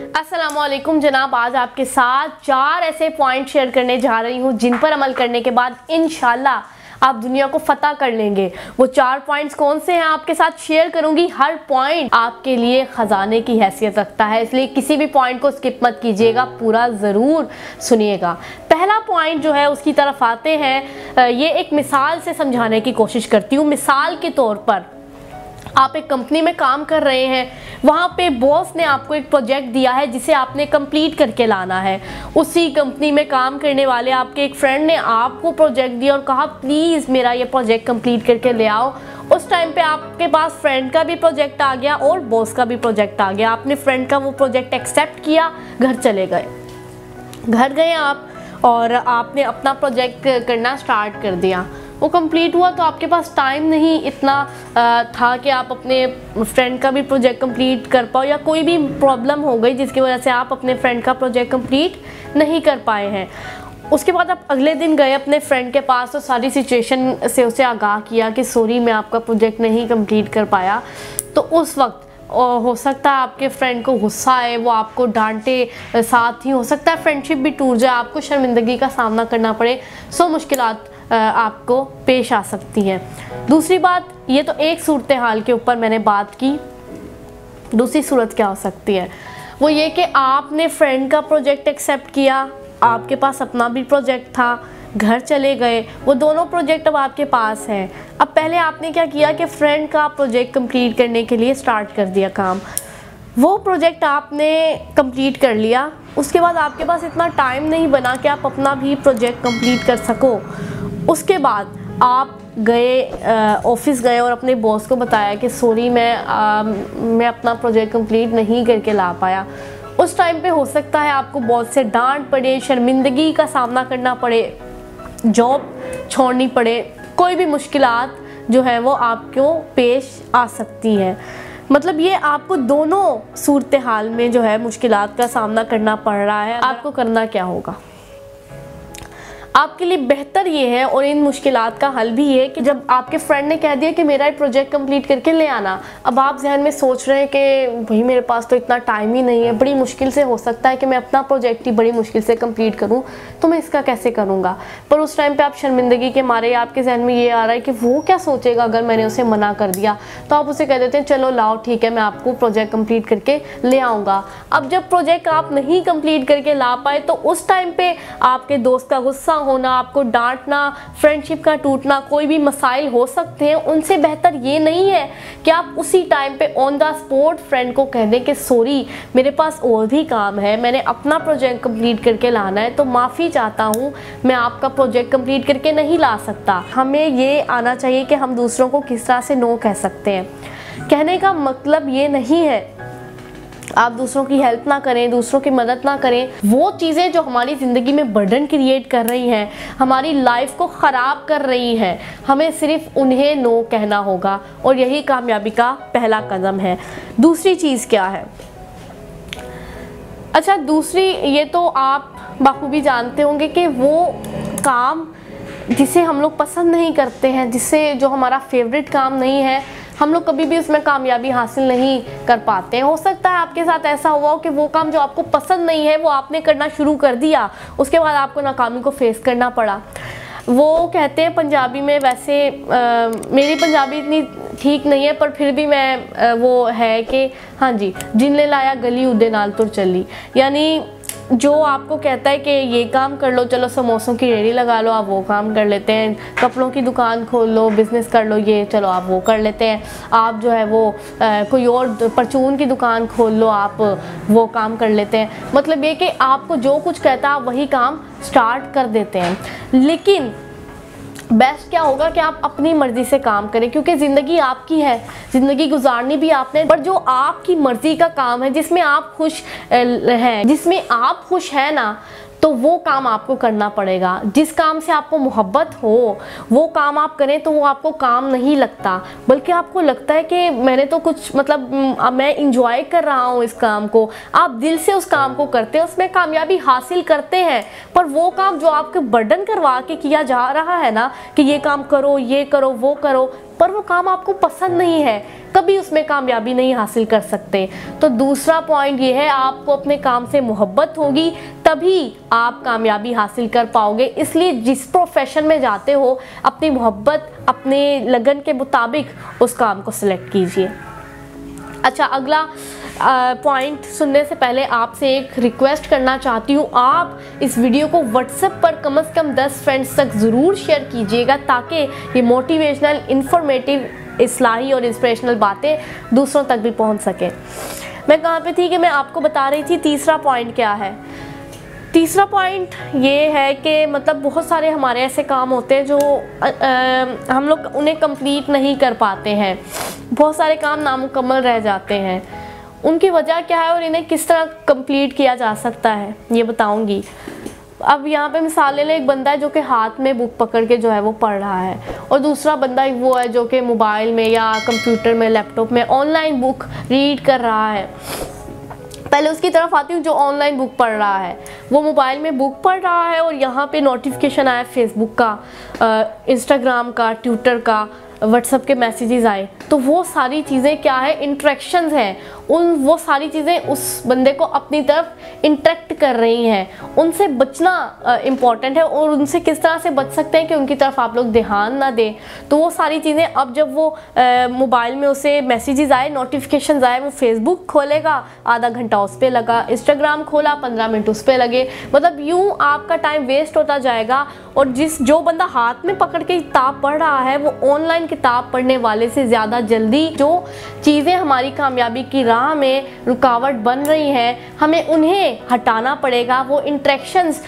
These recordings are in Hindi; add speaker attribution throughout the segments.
Speaker 1: अस्सलामुअलैकुम जनाब, आज आपके साथ 4 ऐसे पॉइंट शेयर करने जा रही हूँ जिन पर अमल करने के बाद इंशाल्लाह आप दुनिया को फतह कर लेंगे। वो 4 पॉइंट्स कौन से हैं आपके साथ शेयर करूंगी। हर पॉइंट आपके लिए खजाने की हैसियत रखता है, इसलिए किसी भी पॉइंट को स्किप मत कीजिएगा, पूरा ज़रूर सुनिएगा। पहला पॉइंट जो है उसकी तरफ आते हैं। ये एक मिसाल से समझाने की कोशिश करती हूँ। मिसाल के तौर पर आप एक कंपनी में काम कर रहे हैं, वहाँ पे बॉस ने आपको एक प्रोजेक्ट दिया है जिसे आपने कंप्लीट करके लाना है। उसी कंपनी में काम करने वाले आपके एक फ्रेंड ने आपको प्रोजेक्ट दिया और कहा प्लीज़ मेरा ये प्रोजेक्ट कंप्लीट करके ले आओ। उस टाइम पे आपके पास फ्रेंड का भी प्रोजेक्ट आ गया और बॉस का भी प्रोजेक्ट आ गया। आपने फ्रेंड का वो प्रोजेक्ट एक्सेप्ट किया, घर चले गए। घर गए आप और आपने अपना प्रोजेक्ट करना स्टार्ट कर दिया। वो कंप्लीट हुआ तो आपके पास टाइम नहीं इतना था कि आप अपने फ्रेंड का भी प्रोजेक्ट कंप्लीट कर पाओ, या कोई भी प्रॉब्लम हो गई जिसकी वजह से आप अपने फ्रेंड का प्रोजेक्ट कंप्लीट नहीं कर पाए हैं। उसके बाद आप अगले दिन गए अपने फ्रेंड के पास और सारी सिचुएशन से उसे आगाह किया कि सॉरी मैं आपका प्रोजेक्ट नहीं कंप्लीट कर पाया। तो उस वक्त हो सकता है आपके फ्रेंड को गुस्सा आए, वो आपको डांटे, साथ ही हो सकता है फ्रेंडशिप भी टूट जाए, आपको शर्मिंदगी का सामना करना पड़े। सो मुश्किलात आपको पेश आ सकती हैं। दूसरी बात, ये तो एक सूरत हाल के ऊपर मैंने बात की। दूसरी सूरत क्या हो सकती है, वो ये कि आपने फ्रेंड का प्रोजेक्ट एक्सेप्ट किया, आपके पास अपना भी प्रोजेक्ट था, घर चले गए, वो दोनों प्रोजेक्ट अब आपके पास हैं। अब पहले आपने क्या किया कि फ्रेंड का प्रोजेक्ट कंप्लीट करने के लिए स्टार्ट कर दिया काम। वो प्रोजेक्ट आपने कंप्लीट कर लिया, उसके बाद आपके पास इतना टाइम नहीं बना कि आप अपना भी प्रोजेक्ट कंप्लीट कर सको। उसके बाद आप गए, ऑफिस गए और अपने बॉस को बताया कि सॉरी मैं अपना प्रोजेक्ट कंप्लीट नहीं करके ला पाया। उस टाइम पे हो सकता है आपको बॉस से डांट पड़े, शर्मिंदगी का सामना करना पड़े, जॉब छोड़नी पड़े, कोई भी मुश्किलात जो है वो आपको पेश आ सकती हैं। मतलब ये आपको दोनों सूरत हाल में जो है मुश्किलात का सामना करना पड़ रहा है। आपको करना क्या होगा? आपके लिए बेहतर ये है और इन मुश्किलात का हल भी ये है कि जब आपके फ्रेंड ने कह दिया कि मेरा प्रोजेक्ट कंप्लीट करके ले आना, अब आप जहन में सोच रहे हैं कि भाई मेरे पास तो इतना टाइम ही नहीं है, बड़ी मुश्किल से हो सकता है कि मैं अपना प्रोजेक्ट ही बड़ी मुश्किल से कंप्लीट करूं, तो मैं इसका कैसे करूंगा। पर उस टाइम पे आप शर्मिंदगी के मारे आपके जहन में ये आ रहा है कि वो क्या सोचेगा अगर मैंने उसे मना कर दिया, तो आप उसे कह देते हैं चलो लाओ ठीक है मैं आपको प्रोजेक्ट कंप्लीट करके ले आऊँगा। अब जब प्रोजेक्ट आप नहीं कंप्लीट करके ला पाए तो उस टाइम पे आपके दोस्त का गुस्सा होना, आपको डांटना, फ्रेंडशिप का टूटना, कोई भी मसाइल हो सकते हैं। उनसे बेहतर ये नहीं है कि आप उसी टाइम पे ऑन द स्पॉट फ्रेंड को कह दें कि सॉरी मेरे पास और भी काम है, मैंने अपना प्रोजेक्ट कंप्लीट करके लाना है, तो माफ़ी चाहता हूँ मैं आपका प्रोजेक्ट कंप्लीट करके नहीं ला सकता। हमें ये आना चाहिए कि हम दूसरों को किस तरह से नो कह सकते हैं। कहने का मतलब ये नहीं है आप दूसरों की हेल्प ना करें, दूसरों की मदद ना करें। वो चीज़ें जो हमारी ज़िंदगी में बर्डन क्रिएट कर रही हैं, हमारी लाइफ को ख़राब कर रही हैं, हमें सिर्फ उन्हें नो कहना होगा और यही कामयाबी का पहला कदम है। दूसरी चीज़ क्या है? अच्छा, दूसरी ये तो आप बखूबी जानते होंगे कि वो काम जिसे हम लोग पसंद नहीं करते हैं, जिससे जो हमारा फेवरेट काम नहीं है, हम लोग कभी भी उसमें कामयाबी हासिल नहीं कर पाते हैं। हो सकता है आपके साथ ऐसा हुआ हो कि वो काम जो आपको पसंद नहीं है वो आपने करना शुरू कर दिया, उसके बाद आपको नाकामी को फेस करना पड़ा। वो कहते हैं पंजाबी में, वैसे मेरी पंजाबी इतनी ठीक नहीं है पर फिर भी मैं वो है कि हाँ जी, जिनने लाया गली उदे नाल तुर चली, यानी जो आपको कहता है कि ये काम कर लो, चलो समोसों की रेहड़ी लगा लो, आप वो काम कर लेते हैं, कपड़ों की दुकान खोल लो, बिज़नेस कर लो, ये चलो आप वो कर लेते हैं, आप जो है वो कोई और परचून की दुकान खोल लो, आप वो काम कर लेते हैं। मतलब ये कि आपको जो कुछ कहता है आप वही काम स्टार्ट कर देते हैं। लेकिन बेस्ट क्या होगा कि आप अपनी मर्ज़ी से काम करें, क्योंकि ज़िंदगी आपकी है, ज़िंदगी गुजारनी भी आपने। पर जो आपकी मर्ज़ी का काम है, जिसमें आप खुश हैं, जिसमें आप खुश हैं ना, तो वो काम आपको करना पड़ेगा। जिस काम से आपको मोहब्बत हो वो काम आप करें तो वो आपको काम नहीं लगता, बल्कि आपको लगता है कि मैंने तो कुछ मतलब मैं इंजॉय कर रहा हूँ इस काम को। आप दिल से उस काम को करते हैं, उसमें कामयाबी हासिल करते हैं। पर वो काम जो आपके बर्डन करवा के किया जा रहा है ना, कि ये काम करो, ये करो, वो करो, पर वो काम आपको पसंद नहीं है, कभी उसमें कामयाबी नहीं हासिल कर सकते। तो दूसरा पॉइंट ये है, आपको अपने काम से मोहब्बत होगी तभी आप कामयाबी हासिल कर पाओगे। इसलिए जिस प्रोफेशन में जाते हो अपनी मोहब्बत, अपने लगन के मुताबिक उस काम को सिलेक्ट कीजिए। अच्छा, अगला पॉइंट सुनने से पहले आपसे एक रिक्वेस्ट करना चाहती हूँ, आप इस वीडियो को व्हाट्सएप पर कम से कम 10 फ्रेंड्स तक ज़रूर शेयर कीजिएगा ताकि ये मोटिवेशनल, इंफॉर्मेटिव, इस्लाही और इंस्पिरेशनल बातें दूसरों तक भी पहुँच सके। मैं कहाँ पे थी कि मैं आपको बता रही थी तीसरा पॉइंट क्या है। तीसरा पॉइंट ये है कि मतलब बहुत सारे हमारे ऐसे काम होते हैं जो हम लोग उन्हें कंप्लीट नहीं कर पाते हैं, बहुत सारे काम नामुकम्मल रह जाते हैं। उनकी वजह क्या है और इन्हें किस तरह कंप्लीट किया जा सकता है ये बताऊंगी। अब यहाँ पे मिसाल ले लें, एक बंदा है जो कि हाथ में बुक पकड़ के जो है वो पढ़ रहा है, और दूसरा बंदा वो है जो कि मोबाइल में या कंप्यूटर में, लैपटॉप में ऑनलाइन बुक रीड कर रहा है। पहले उसकी तरफ आती हूँ जो ऑनलाइन बुक पढ़ रहा है। वो मोबाइल में बुक पढ़ रहा है और यहाँ पे नोटिफिकेशन आया फेसबुक का, इंस्टाग्राम का, ट्विटर का, व्हाट्सएप के मैसेजेस आए। तो वो सारी चीज़ें क्या है, इंटरेक्शंस हैं, वो सारी चीज़ें उस बंदे को अपनी तरफ इंटरेक्ट कर रही हैं। उनसे बचना इम्पॉर्टेंट है, और उनसे किस तरह से बच सकते हैं कि उनकी तरफ आप लोग ध्यान ना दें। तो वो सारी चीज़ें, अब जब वो मोबाइल में उसे मैसेजेस आए, नोटिफिकेशंस आए, वो फेसबुक खोलेगा, आधा घंटा उस पर लगा, इंस्टाग्राम खोला, 15 मिनट उस पर लगे, मतलब यूँ आपका टाइम वेस्ट होता जाएगा। और जो बंदा हाथ में पकड़ के किताब पढ़ रहा है वो ऑनलाइन किताब पढ़ने वाले से ज़्यादा जल्दी जो चीज़ें हमारी कामयाबी की राह में रुकावट बन रही हैं हमें उन्हें हटाना पड़ेगा। वो इंटरेक्शंस,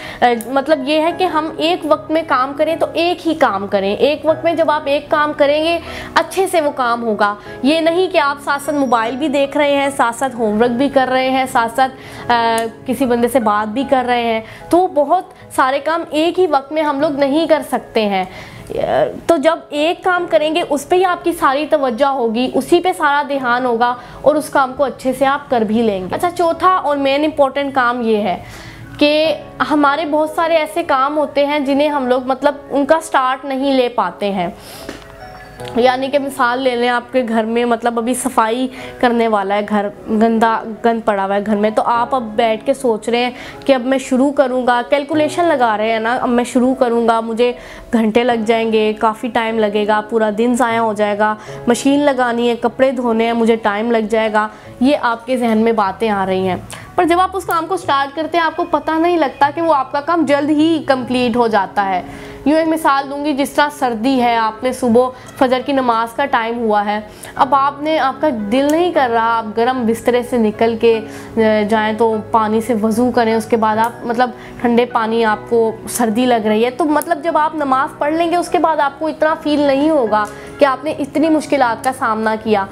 Speaker 1: मतलब ये है कि हम एक वक्त में काम करें तो एक ही काम करें। एक वक्त में जब आप एक काम करेंगे अच्छे से वो काम होगा। ये नहीं कि आप साथ साथ मोबाइल भी देख रहे हैं, साथ साथ होमवर्क भी कर रहे हैं, साथ साथ किसी बंदे से बात भी कर रहे हैं। तो बहुत सारे काम एक ही वक्त में हम लोग नहीं कर सकते हैं। तो जब एक काम करेंगे उस पे ही आपकी सारी तवज्जो होगी, उसी पे सारा ध्यान होगा और उस काम को अच्छे से आप कर भी लेंगे। अच्छा, चौथा और मेन इम्पोर्टेंट काम ये है कि हमारे बहुत सारे ऐसे काम होते हैं जिन्हें हम लोग मतलब उनका स्टार्ट नहीं ले पाते हैं। यानी कि मिसाल ले लें, आपके घर में मतलब अभी सफाई करने वाला है, घर गंद पड़ा हुआ है घर में, तो आप अब बैठ के सोच रहे हैं कि अब मैं शुरू करूँगा, कैलकुलेशन लगा रहे हैं ना, अब मैं शुरू करूँगा, मुझे घंटे लग जाएंगे, काफ़ी टाइम लगेगा, पूरा दिन ज़ाया हो जाएगा, मशीन लगानी है, कपड़े धोने हैं, मुझे टाइम लग जाएगा। ये आपके जहन में बातें आ रही हैं, पर जब आप उस काम को स्टार्ट करते हैं आपको पता नहीं लगता कि वो आपका काम जल्द ही कंप्लीट हो जाता है। यूँ एक मिसाल दूंगी, जिस तरह सर्दी है, आपने सुबह फजर की नमाज का टाइम हुआ है, अब आपका दिल नहीं कर रहा आप गर्म बिस्तरे से निकल के जाएं तो पानी से वज़ू करें, उसके बाद आप मतलब ठंडे पानी, आपको सर्दी लग रही है, तो मतलब जब आप नमाज़ पढ़ लेंगे उसके बाद आपको इतना फील नहीं होगा कि आपने इतनी मुश्किलात का सामना किया।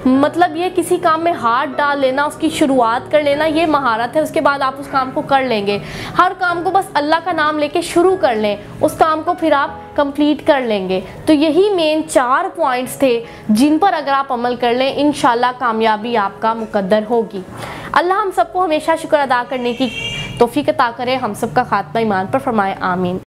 Speaker 1: मतलब ये किसी काम में हाथ डाल लेना, उसकी शुरुआत कर लेना, ये महारत है। उसके बाद आप उस काम को कर लेंगे। हर काम को बस अल्लाह का नाम लेके शुरू कर लें, उस काम को फिर आप कंप्लीट कर लेंगे। तो यही मेन 4 पॉइंट्स थे जिन पर अगर आप अमल कर लें इंशाल्लाह कामयाबी आपका मुकद्दर होगी। अल्लाह हम सबको हमेशा शुक्र अदा करने की तौफीक अता करे, हम सबका खात्मा ईमान पर फरमाए, आमीन।